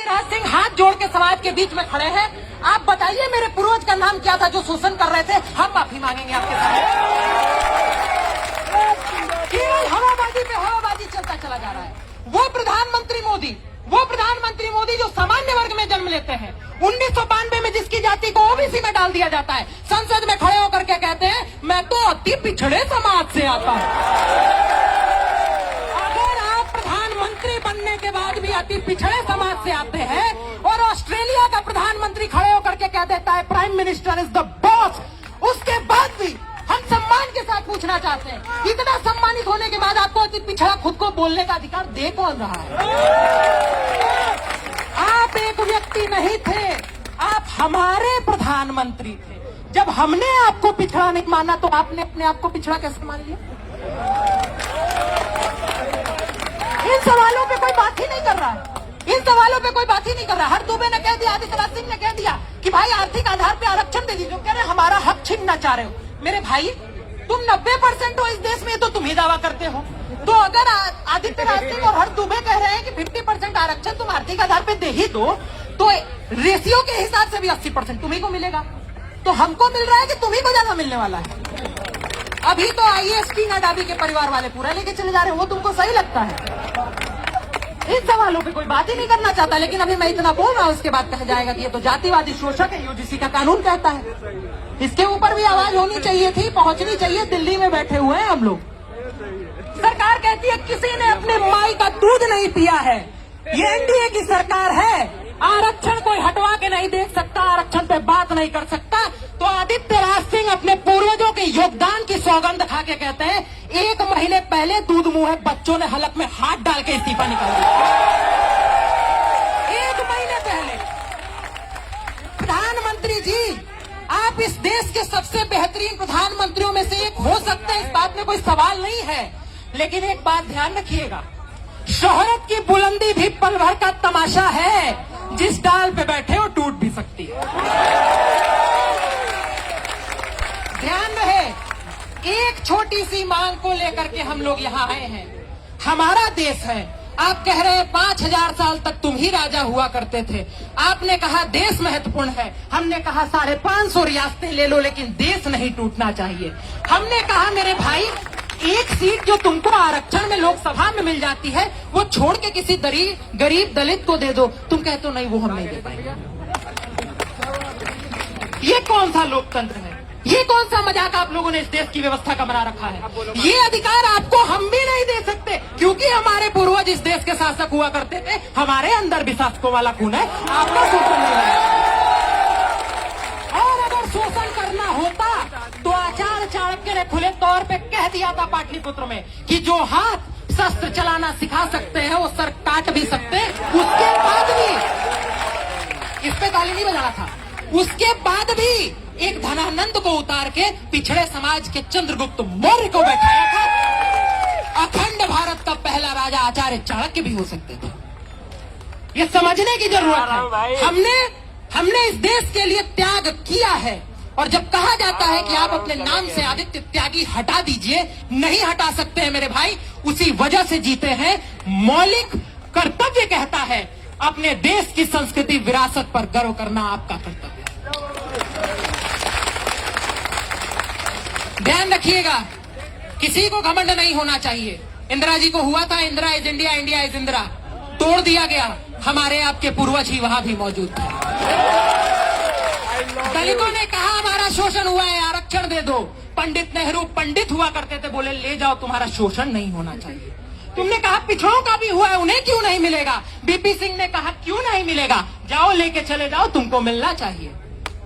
राज सिंह हाथ जोड़ के समाज के बीच में खड़े हैं। आप बताइए मेरे पूर्वज का नाम क्या था जो शोषण कर रहे थे? हम माफी मांगेंगे आपके सामने। केवल हवाबाजी पे हवाबाजी चलता चला जा रहा है। वो प्रधानमंत्री मोदी जो सामान्य वर्ग में जन्म लेते हैं, 1992 में जिसकी जाति को ओबीसी में डाल दिया जाता है, संसद में खड़े होकर के कहते हैं मैं तो अति पिछड़े समाज से आता हूं। प्रधानमंत्री बनने के बाद भी अति पिछड़े समाज से आते हैं और ऑस्ट्रेलिया का प्रधानमंत्री खड़े होकर के कह देता है prime minister is the boss, उसके बाद भी हम सम्मान के साथ पूछना चाहते हैं, इतना सम्मानित होने के बाद आपको अति पिछड़ा खुद को बोलने का अधिकार दे कौन रहा है? आप एक व्यक्ति नहीं थे, आप हमारे प्रधानमंत्री थे। जब हमने आपको पिछड़ा नहीं माना तो आपने अपने आप को पिछड़ा कैसे मान लिया? इन सवालों पे कोई बात ही नहीं कर रहा है। इन सवालों पे कोई बात ही नहीं कर रहा है। हर दुबे ने कह दिया, आदित्य राज सिंह ने कह दिया कि भाई आर्थिक आधार पे आरक्षण दे दीजिए। कह रहे हमारा हक छीनना चाह रहे हो। मेरे भाई तुम 90% हो इस देश में, तो तुम ही दावा करते हो। तो अगर आदित्य राज सिंह और हर दुबे कह रहे हैं कि 50% आरक्षण तुम आर्थिक आधार पे दे ही दो, तो रेशियो के हिसाब से भी 80% तुम्ही को मिलेगा। तो हमको मिल रहा है कि तुम्ही को ज्यादा मिलने वाला है। अभी तो आईएएस टीना डाबी के परिवार वाले पूरा लेके चले जा रहे हैं। वो तुमको सही लगता है? इन सवालों पे कोई बात ही नहीं करना चाहता। लेकिन अभी मैं इतना बोल रहा हूं, उसके बाद कहा जाएगा कि ये तो जातिवादी शोषक है, यूजीसी का कानून कहता है। इसके ऊपर भी आवाज होनी चाहिए थी, पहुंचनी चाहिए। दिल्ली में बैठे हुए हैं हम लोग। सरकार कहती है किसी ने अपने माई का दूध नहीं पिया है। ये एनडीए की सरकार है। आरक्षण कोई हटवा के नहीं देख सकता, आरक्षण पे बात नहीं कर सकता। तो आदित्य राज सिंह अपने पूर्वजों के योगदान की सौगंध खा के कहते हैं 1 महीने पहले दूध मुंह बच्चों ने हलक में हाथ डाल के इस्तीफा निकाल दिया। 1 महीने पहले। प्रधानमंत्री जी, आप इस देश के सबसे बेहतरीन प्रधानमंत्रियों में से एक हो सकते हैं, इस बात में कोई सवाल नहीं है। लेकिन एक बात ध्यान रखिएगा, शोहरत की बुलंदी भी पल भर का तमाशा है। जिस डाल पे बैठे हो टूट भी सकती है। ध्यान रहे, एक छोटी सी मांग को लेकर के हम लोग यहाँ आए हैं। हमारा देश है। आप कह रहे हैं 5000 साल तक तुम ही राजा हुआ करते थे। आपने कहा देश महत्वपूर्ण है। हमने कहा 550 रियासतें ले लो, लेकिन देश नहीं टूटना चाहिए। हमने कहा मेरे भाई, एक सीट जो तुमको आरक्षण में लोकसभा में मिल जाती है, वो छोड़ के किसी गरीब दलित को दे दो। तुम कहते हो नहीं, वो हम नहीं दे पाएंगे। ये कौन सा लोकतंत्र है? ये कौन सा मजाक आप लोगों ने इस देश की व्यवस्था का बना रखा है? ये अधिकार आपको हम भी नहीं दे सकते, क्योंकि हमारे पूर्वज इस देश के शासक हुआ करते थे। हमारे अंदर भी शासकों वाला खून है। आपका शोषण नहीं है। और अगर शोषण करना होता तो आचार्य चाणक्य ने खुले तौर पे कह दिया था पाटलिपुत्र में कि जो हाथ शस्त्र चलाना सिखा सकते हैं वो सर काट भी सकते हैं। उसके बाद भी, इस पे ताली नहीं बजाना था, उसके बाद भी एक धनानंद को उतार के पिछड़े समाज के चंद्रगुप्त मौर्य को बैठाया था। अखंड भारत का पहला राजा आचार्य चाणक्य भी हो सकते थे। ये समझने की जरूरत है। हमने इस देश के लिए त्याग किया है। और जब कहा जाता है कि आप अपने नाम से आदित्य त्यागी हटा दीजिए, नहीं हटा सकते हैं मेरे भाई। उसी वजह से जीते हैं। मौलिक कर्तव्य कहता है अपने देश की संस्कृति विरासत पर गर्व करना आपका कर्तव्य है। ध्यान रखिएगा, किसी को घमंड नहीं होना चाहिए। इंदिरा जी को हुआ था, Indira is India, India is Indira, तोड़ दिया गया। हमारे आपके पूर्वज ही वहां भी मौजूद थे। दलितों ने कहा हमारा शोषण हुआ है, आरक्षण दे दो। पंडित नेहरू पंडित हुआ करते थे, बोले ले जाओ, तुम्हारा शोषण नहीं होना चाहिए। तुमने कहा पिछड़ों का भी हुआ है, उन्हें क्यों नहीं मिलेगा? बीपी सिंह ने कहा क्यों नहीं मिलेगा, जाओ लेके चले जाओ, तुमको मिलना चाहिए।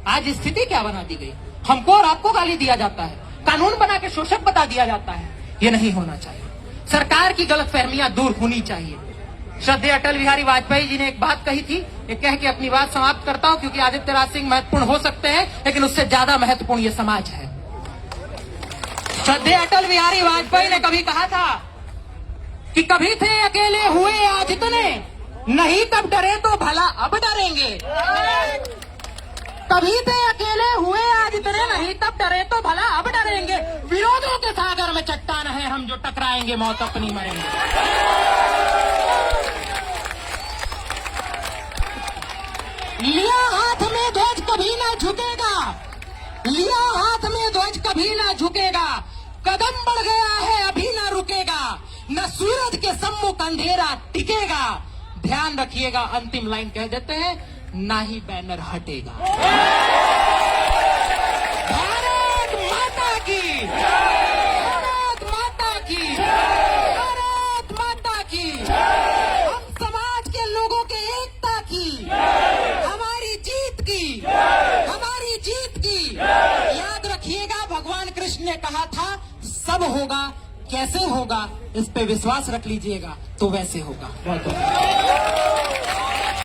आज स्थिति क्या बना दी गई? हमको और आपको गाली दिया जाता है, कानून बना के शोषक बता दिया जाता है। ये नहीं होना चाहिए। सरकार की गलतफहमियां दूर होनी चाहिए। श्रद्धेय अटल बिहारी वाजपेयी जी ने एक बात कही थी, ये कह के अपनी बात समाप्त करता हूं, क्योंकि आदित्य राज सिंह महत्वपूर्ण हो सकते हैं, लेकिन उससे ज्यादा महत्वपूर्ण ये समाज है। श्रद्धेय अटल बिहारी वाजपेयी ने कभी कहा था कि कभी थे अकेले हुए आज इतने, नहीं तब डरे तो भला अब डरेंगे। कभी थे अकेले हुए आज इतने, नहीं तब डरे तो भला अब डरेंगे। विरोधों के सागर में चट्टान है हम, जो टकराएंगे मौत अपनी मरेंगे। लिया हाथ में ध्वज कभी ना झुकेगा, लिया हाथ में ध्वज कभी ना झुकेगा, कदम बढ़ गया है अभी ना रुकेगा, न सूरज के सम्मुख अंधेरा टिकेगा। ध्यान रखिएगा, अंतिम लाइन कह देते हैं, ना ही बैनर हटेगा। भारत माता की, भारत माता की, भारत माता की। हम समाज के लोगों के एकता की, हमारी जीत की, हमारी जीत की। याद रखिएगा, भगवान कृष्ण ने कहा था सब होगा, कैसे होगा इस पे विश्वास रख लीजिएगा तो वैसे होगा। बहुत